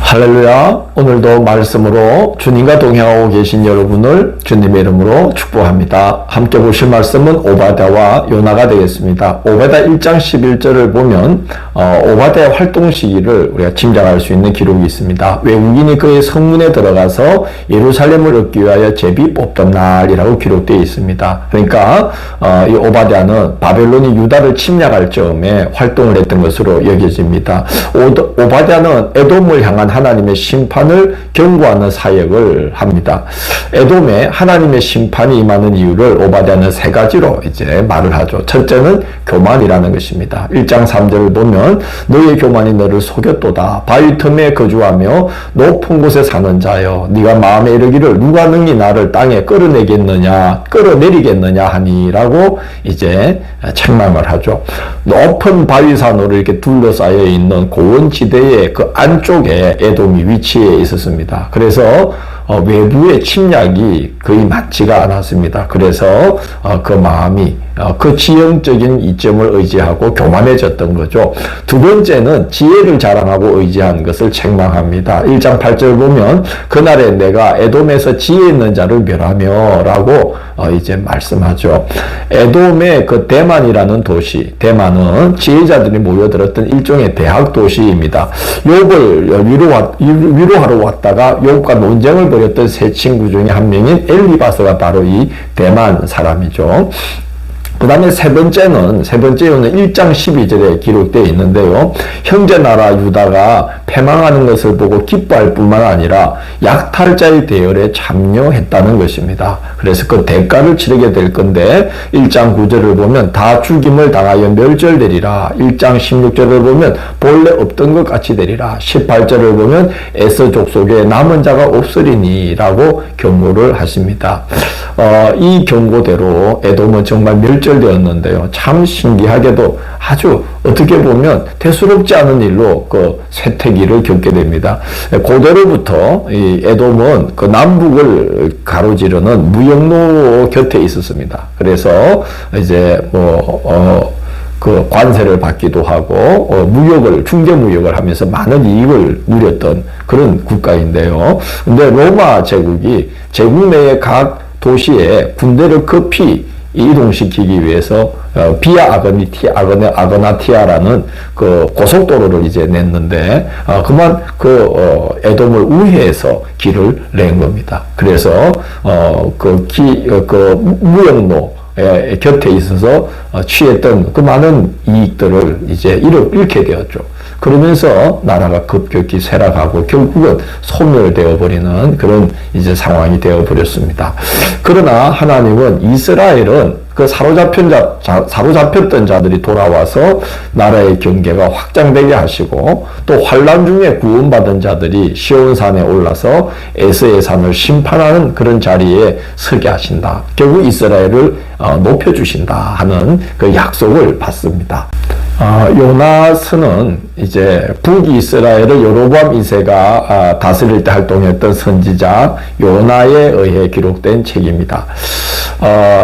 할렐루야. 오늘도 말씀으로 주님과 동행하고 계신 여러분을 주님의 이름으로 축복합니다. 함께 보실 말씀은 오바댜와 요나가 되겠습니다. 오바댜 1장 11절을 보면 오바댜의 활동 시기를 우리가 짐작할 수 있는 기록이 있습니다. 외국인이 그의 성문에 들어가서 예루살렘을 얻기 위하여 제비 뽑던 날이라고 기록되어 있습니다. 그러니까 이 오바댜는 바벨론이 유다를 침략할 즈음에 활동을 했던 것으로 여겨집니다. 오바댜는 에돔을 향한 하나님의 심판을 경고하는 사역을 합니다. 에돔에 하나님의 심판이 임하는 이유를 오바댜는 세 가지로 이제 말을 하죠. 첫째는 교만이라는 것입니다. 1장 3절을 보면 너의 교만이 너를 속였도다. 바위 틈에 거주하며 높은 곳에 사는 자여, 네가 마음에 이르기를 누가 능히 나를 땅에 끌어내리겠느냐 하니라고 이제 책망을 하죠. 높은 바위산으로 이렇게 둘러싸여 있는 고원지대의 그 안쪽에 에돔이 위치해 있었습니다. 그래서 외부의 침략이 거의 많지가 않았습니다. 그래서 그 마음이 그 지형적인 이점을 의지하고 교만해졌던 거죠. 두 번째는 지혜를 자랑하고 의지한 것을 책망합니다. 1장 8절 보면 그날에 내가 에돔에서 지혜 있는 자를 멸하며 라고 이제 말씀하죠. 에돔의 그 대만이라는 도시, 대만은 지혜자들이 모여들었던 일종의 대학 도시입니다. 욥을 위로하러 왔다가 욥과 논쟁을 벌였던 세 친구 중에 한 명인 엘리바스가 바로 이 대만 사람이죠. 그 다음에 세 번째는 1장 12절에 기록되어 있는데요. 형제 나라 유다가 패망하는 것을 보고 기뻐할 뿐만 아니라 약탈자의 대열에 참여했다는 것입니다. 그래서 그 대가를 치르게 될 건데 1장 9절을 보면 다 죽임을 당하여 멸절되리라. 1장 16절을 보면 본래 없던 것 같이 되리라. 18절을 보면 에서 족속에 남은 자가 없으리니 라고 경고를 하십니다. 이 경고대로 에돔은 정말 멸절되었는데요. 참 신기하게도 아주 어떻게 보면 대수롭지 않은 일로 그 쇠퇴기를 겪게 됩니다. 고대로부터 이 에돔은 그 남북을 가로지르는 무역로 곁에 있었습니다. 그래서 이제 그 관세를 받기도 하고 중개 무역을 하면서 많은 이익을 누렸던 그런 국가인데요. 근데 로마 제국이 제국 내의 각 도시에 군대를 급히 이동시키기 위해서 비아 아그나티아라는 그 고속도로를 이제 냈는데 그만 에돔을 우회해서 길을 낸 겁니다. 그래서 무역로 곁에 있어서 취했던 그 많은 이익들을 이제 잃게 되었죠. 그러면서 나라가 급격히 쇠락하고 결국은 소멸되어 버리는 그런 이제 상황이 되어 버렸습니다. 그러나 하나님은 이스라엘은 그 사로잡혔던 자들이 돌아와서 나라의 경계가 확장되게 하시고 또 환난 중에 구원받은 자들이 시온산에 올라서 에스의 산을 심판하는 그런 자리에 서게 하신다. 결국 이스라엘을 높여주신다 하는 그 약속을 받습니다. 요나스는 이제 북이스라엘을 여로보암 2세가 다스릴 때 활동했던 선지자 요나에 의해 기록된 책입니다.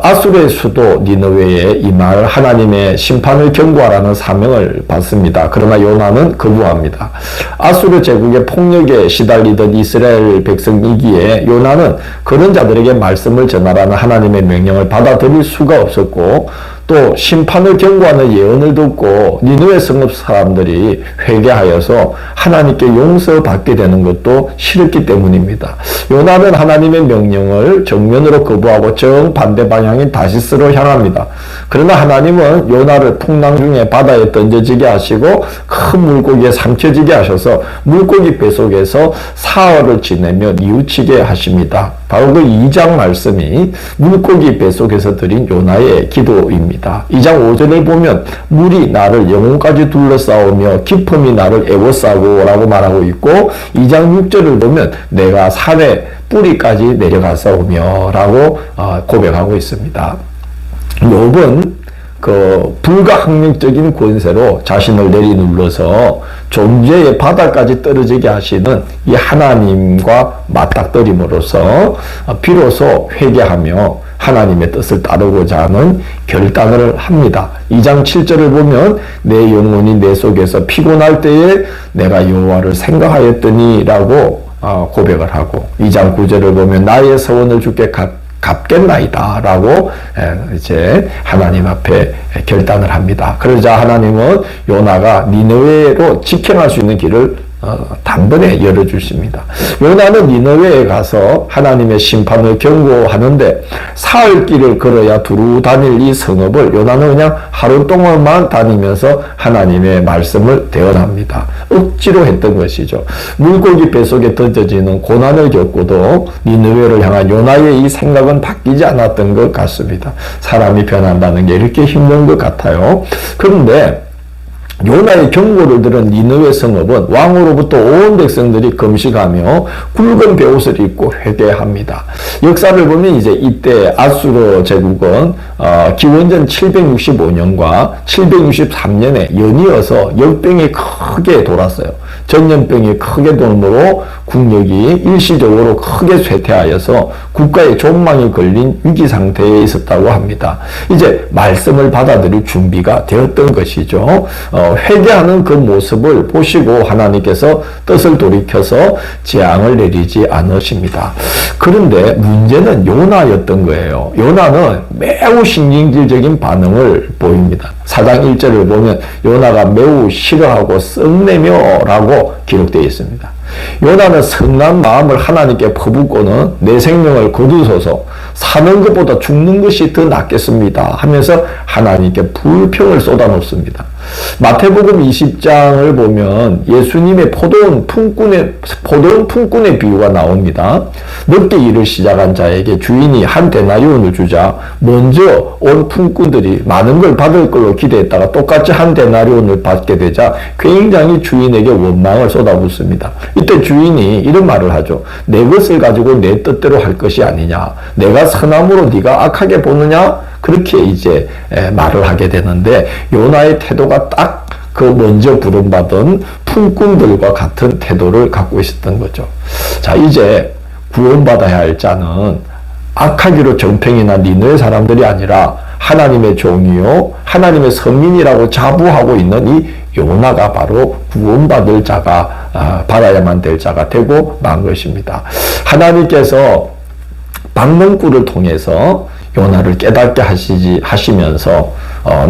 아수르의 수도 니느웨에 임할 하나님의 심판을 경고하라는 사명을 받습니다. 그러나 요나는 거부합니다. 아수르 제국의 폭력에 시달리던 이스라엘 백성이기에 요나는 그런 자들에게 말씀을 전하라는 하나님의 명령을 받아들일 수가 없었고 또 심판을 경고하는 예언을 듣고 니느웨 성읍 사람들이 회개하여서 하나님께 용서받게 되는 것도 싫었기 때문입니다. 요나는 하나님의 명령을 정면으로 거부하고 정반대 방향인 다시스로 향합니다. 그러나 하나님은 요나를 풍랑 중에 바다에 던져지게 하시고 큰 물고기에 삼켜지게 하셔서 물고기 뱃속에서 사흘을 지내며 뉘우치게 하십니다. 바로 그 2장 말씀이 물고기 뱃속에서 드린 요나의 기도입니다. 2장 5절을 보면 물이 나를 영혼까지 둘러싸우며 깊음이 나를 애워싸고 라고 말하고 있고 2장 6절을 보면 내가 산의 뿌리까지 내려가싸우며 라고 고백하고 있습니다. 욥은 그 불가항력적인 권세로 자신을 내리눌러서 존재의 바닥까지 떨어지게 하시는 이 하나님과 맞닥뜨림으로써 비로소 회개하며 하나님의 뜻을 따르고자 하는 결단을 합니다. 2장 7절을 보면 내 영혼이 내 속에서 피곤할 때에 내가 여호와를 생각하였더니 라고 고백을 하고, 2장 9절을 보면 나의 서원을 주께 갚겠나이다 라고 이제 하나님 앞에 결단을 합니다. 그러자 하나님은 요나가 니느웨로 직행할 수 있는 길을 단번에 열어주십니다. 요나는 니느웨에 가서 하나님의 심판을 경고하는데 사흘 길을 걸어야 두루 다닐 이 성읍을 요나는 그냥 하루 동안만 다니면서 하나님의 말씀을 대언합니다. 억지로 했던 것이죠. 물고기 뱃속에 던져지는 고난을 겪고도 니느웨를 향한 요나의 이 생각은 바뀌지 않았던 것 같습니다. 사람이 변한다는 게 이렇게 힘든 것 같아요. 그런데 요나의 경고를 들은 니느웨 성읍은 왕으로부터 온 백성들이 금식하며 굵은 베옷을 입고 회개합니다. 역사를 보면 이제 이때 아수르 제국은 기원전 765년과 763년에 연이어서 역병이 크게 돌았어요. 전염병이 크게 돌므로 국력이 일시적으로 크게 쇠퇴하여서 국가의 존망이 걸린 위기 상태에 있었다고 합니다. 이제 말씀을 받아들일 준비가 되었던 것이죠. 회개하는 그 모습을 보시고 하나님께서 뜻을 돌이켜서 재앙을 내리지 않으십니다. 그런데 문제는 요나였던 거예요. 요나는 매우 신경질적인 반응을 보입니다. 4장 1절을 보면 요나가 매우 싫어하고 썩내며 라고 기록되어 있습니다. 요나는 선한 마음을 하나님께 퍼붓고는 내 생명을 거두소서, 사는 것보다 죽는 것이 더 낫겠습니다 하면서 하나님께 불평을 쏟아놓습니다. 마태복음 20장을 보면 예수님의 포도원 품꾼의 비유가 나옵니다. 늦게 일을 시작한 자에게 주인이 한 데나리온을 주자 먼저 온 품꾼들이 많은 걸 받을 걸로 기대했다가 똑같이 한 데나리온을 받게 되자 굉장히 주인에게 원망을 쏟아붓습니다. 이때 주인이 이런 말을 하죠. 내 것을 가지고 내 뜻대로 할 것이 아니냐, 내가 선함으로 네가 악하게 보느냐, 그렇게 이제 말을 하게 되는데 요나의 태도가 딱 그 먼저 부름받은 품꾼들과 같은 태도를 갖고 있었던 거죠. 자, 이제 구원받아야 할 자는 악하기로 정평이나 니느웨 사람들이 아니라 하나님의 종이요 하나님의 성민이라고 자부하고 있는 이 요나가 바로 구원받을 자가 받아야만 될 자가 되고 만 것입니다. 하나님께서 박능꾼을 통해서 요나를 깨닫게 하시면서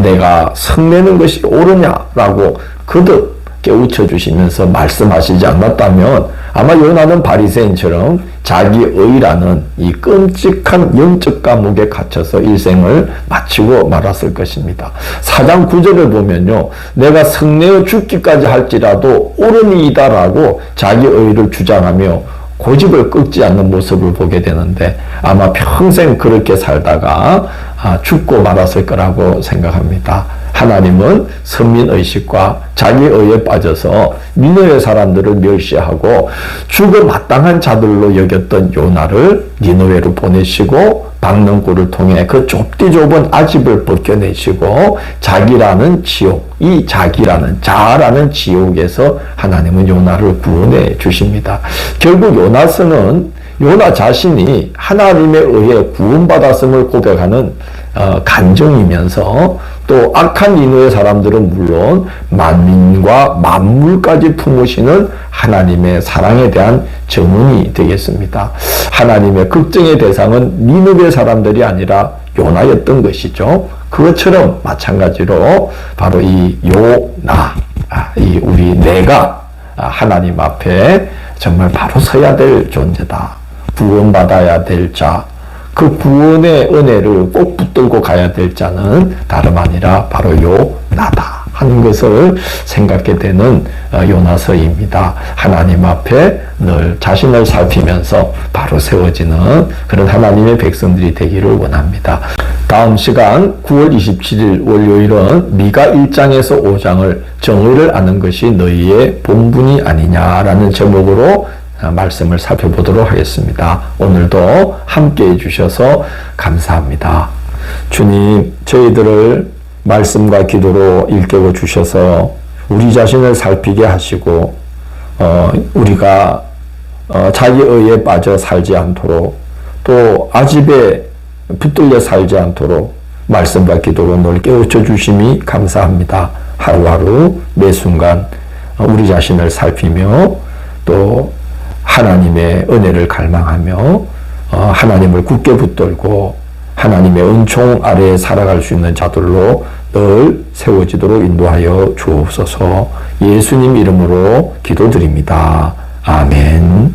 내가 성내는 것이 옳으냐라고 거듭 깨우쳐 주시면서 말씀하시지 않았다면 아마 요나는 바리새인처럼 자기 의라는 이 끔찍한 영적 감옥에 갇혀서 일생을 마치고 말았을 것입니다. 4장 9절을 보면요, 내가 성내어 죽기까지 할지라도 옳으니이다라고 자기 의를 주장하며 고집을 꺾지 않는 모습을 보게 되는데 아마 평생 그렇게 살다가 죽고 말았을 거라고 생각합니다. 하나님은 선민의식과 자기의에 빠져서 니느웨 사람들을 멸시하고 죽어 마땅한 자들로 여겼던 요나를 니느웨로 보내시고 박능꾼을 통해 그 좁디 좁은 아집을 벗겨내시고 자기라는 지옥, 이 자라는 지옥에서 하나님은 요나를 구원해 주십니다. 결국 요나서는 요나 자신이 하나님에 의해 구원받았음을 고백하는 간증이면서 또 악한 니느웨 사람들은 물론 만민과 만물까지 품으시는 하나님의 사랑에 대한 증언이 되겠습니다. 하나님의 걱정의 대상은 니느웨 사람들이 아니라 요나였던 것이죠. 그것처럼 마찬가지로 바로 이 요나, 우리 내가 하나님 앞에 정말 바로 서야 될 존재다. 구원받아야 될 자, 그 구원의 은혜를 꼭 붙들고 가야 될 자는 다름 아니라 바로 요나다 하는 것을 생각게 되는 요나서입니다. 하나님 앞에 늘 자신을 살피면서 바로 세워지는 그런 하나님의 백성들이 되기를 원합니다. 다음 시간 9월 27일 월요일은 미가 1장에서 5장을 정의를 아는 것이 너희의 본분이 아니냐라는 제목으로 말씀을 살펴보도록 하겠습니다. 오늘도 함께 해주셔서 감사합니다. 주님, 저희들을 말씀과 기도로 일깨워 주셔서 우리 자신을 살피게 하시고 우리가 자기 의에 빠져 살지 않도록 또 아집에 붙들려 살지 않도록 말씀과 기도로 늘 깨우쳐 주심이 감사합니다. 하루하루 매 순간 우리 자신을 살피며 또 하나님의 은혜를 갈망하며 하나님을 굳게 붙들고 하나님의 은총 아래에 살아갈 수 있는 자들로 늘 세워지도록 인도하여 주옵소서. 예수님 이름으로 기도드립니다. 아멘.